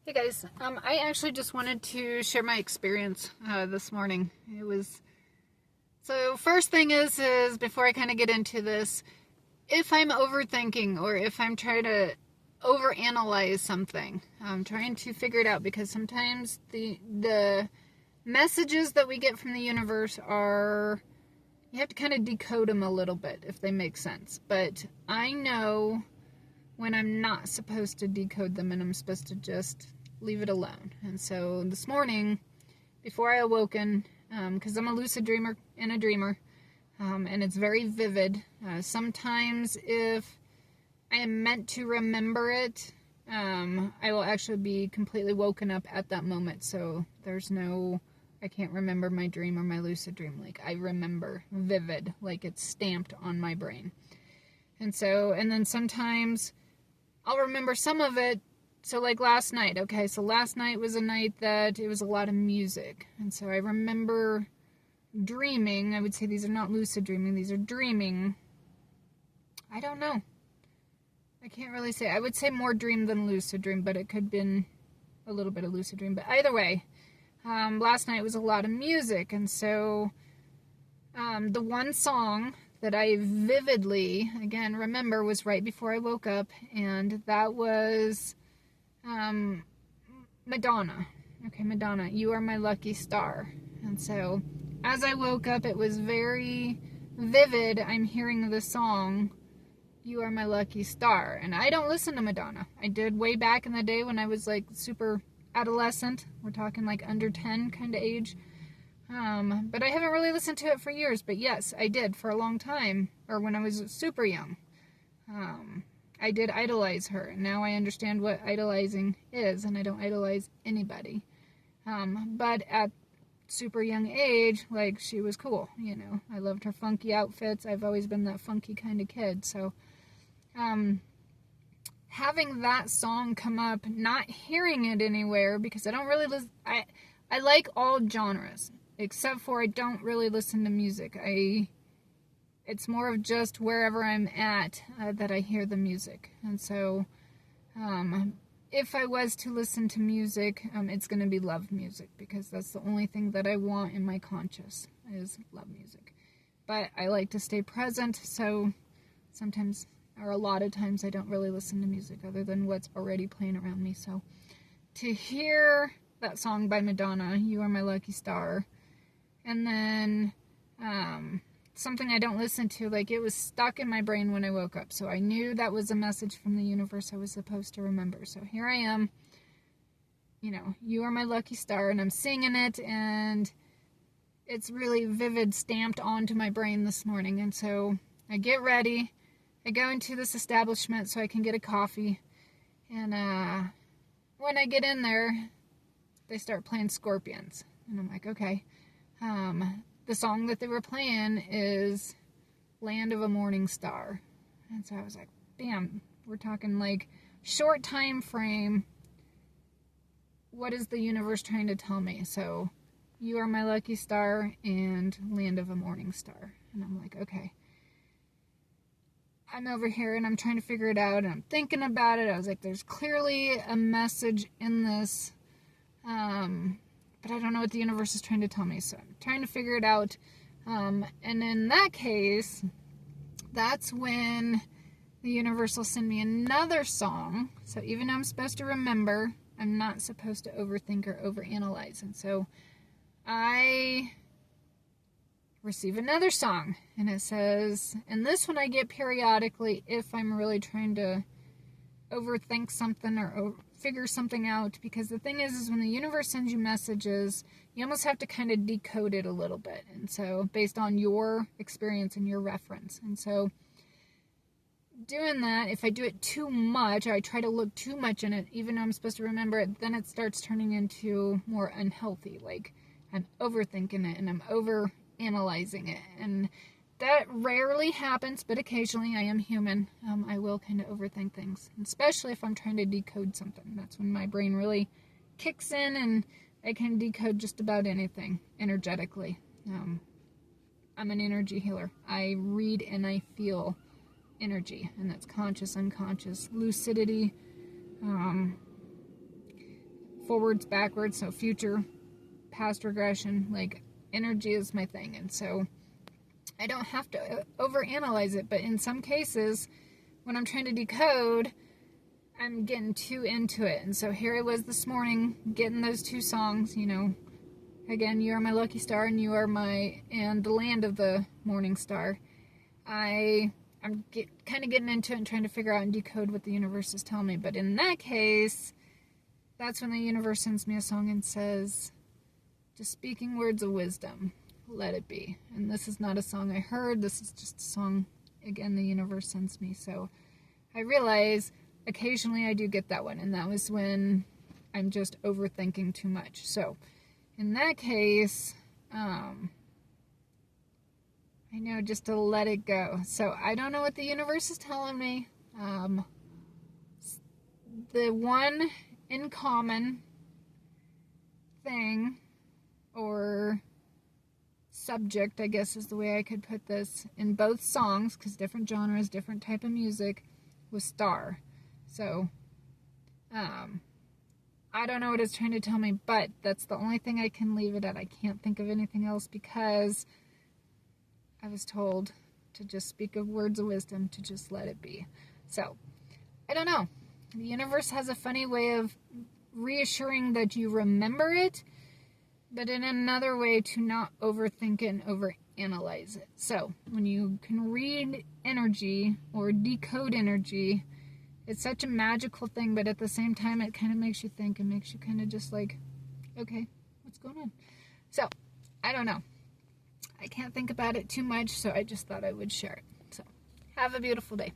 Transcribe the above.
Hey guys, I actually just wanted to share my experience this morning. So first thing is before I kind of get into this, if I'm overthinking or if I'm trying to overanalyze something, I'm trying to figure it out because sometimes the messages that we get from the universe are, you have to kind of decode them a little bit if they make sense. But I know when I'm not supposed to decode them and I'm supposed to just leave it alone. And so this morning, before I awoken, because I'm a lucid dreamer and a dreamer, and it's very vivid. Sometimes if I am meant to remember it, I will actually be completely woken up at that moment. So I can't remember my dream or my lucid dream. Like, I remember vivid, like it's stamped on my brain. And then sometimes I'll remember some of it. So like last night, okay, so last night was a night that it was a lot of music. And so I remember dreaming. I would say these are not lucid dreaming, these are dreaming. I don't know. I can't really say. I would say more dream than lucid dream, but it could have been a little bit of lucid dream. But either way, last night was a lot of music. And so the one song that I vividly, again, remember was right before I woke up, and that was Madonna. Okay, Madonna, You Are My Lucky Star. And so as I woke up, it was very vivid. I'm hearing the song, You Are My Lucky Star. And I don't listen to Madonna. I did way back in the day when I was like super adolescent. We're talking like under 10 kind of age. But I haven't really listened to it for years. But yes, I did for a long time, or when I was super young. I did idolize her, and now I understand what idolizing is, and I don't idolize anybody. But at super young age, like, she was cool, you know. I loved her funky outfits. I've always been that funky kind of kid. So, having that song come up, not hearing it anywhere, because I don't really listen. I like all genres, except for I don't really listen to music. It's more of just wherever I'm at that I hear the music. And so if I was to listen to music, it's going to be love music, because that's the only thing that I want in my conscious is love music. But I like to stay present, so sometimes, or a lot of times, I don't really listen to music other than what's already playing around me. So to hear that song by Madonna, You Are My Lucky Star, and then something I don't listen to, like, it was stuck in my brain when I woke up. So I knew that was a message from the universe I was supposed to remember. So here I am, you know, You Are My Lucky Star, and I'm singing it, and it's really vivid, stamped onto my brain this morning. And so I get ready. I go into this establishment so I can get a coffee. And when I get in there, they start playing Scorpions. And I'm like, okay. The song that they were playing is Land of a Morning Star. And so I was like, bam, we're talking like short time frame. What is the universe trying to tell me? So, You Are My Lucky Star and Land of a Morning Star. And I'm like, okay. I'm over here and I'm trying to figure it out, and I'm thinking about it. I was like, there's clearly a message in this, but I don't know what the universe is trying to tell me, so I'm trying to figure it out. And in that case, that's when the universe will send me another song. So even though I'm supposed to remember, I'm not supposed to overthink or overanalyze. And so I receive another song, and it says, and this one I get periodically if I'm really trying to overthink something or figure something out, because the thing is when the universe sends you messages, you almost have to kind of decode it a little bit, and so based on your experience and your reference. And so doing that, if I do it too much, or I try to look too much in it, even though I'm supposed to remember it, then it starts turning into more unhealthy, like I'm overthinking it and I'm over analyzing it. And that rarely happens, but occasionally, I am human. I will kind of overthink things, especially if I'm trying to decode something. That's when my brain really kicks in, and I can decode just about anything energetically. I'm an energy healer. I read and I feel energy, and that's conscious, unconscious, lucidity, forwards, backwards, so future, past regression. Like, energy is my thing, and so I don't have to overanalyze it, but in some cases, when I'm trying to decode, I'm getting too into it. And so here I was this morning, getting those two songs, again, You Are My Lucky Star and and The Land of the Morning Star. I'm kind of getting into it and trying to figure out and decode what the universe is telling me. But in that case, that's when the universe sends me a song and says, just speaking words of wisdom, let it be. And this is not a song I heard. This is just a song, again, the universe sends me. So I realize occasionally I do get that one. And that was when I'm just overthinking too much. So in that case, I know just to let it go. So I don't know what the universe is telling me. The one in common thing or subject, I guess is the way I could put this, in both songs, because different genres, different type of music, was star. So, I don't know what it's trying to tell me, but that's the only thing I can leave it at. I can't think of anything else because I was told to just speak of words of wisdom, to just let it be. So, I don't know. The universe has a funny way of reassuring that you remember it, but in another way to not overthink it and overanalyze it. So, when you can read energy or decode energy, it's such a magical thing, but at the same time, it kind of makes you think and makes you kind of just like, okay, what's going on? So, I don't know. I can't think about it too much, so I just thought I would share it. So, have a beautiful day.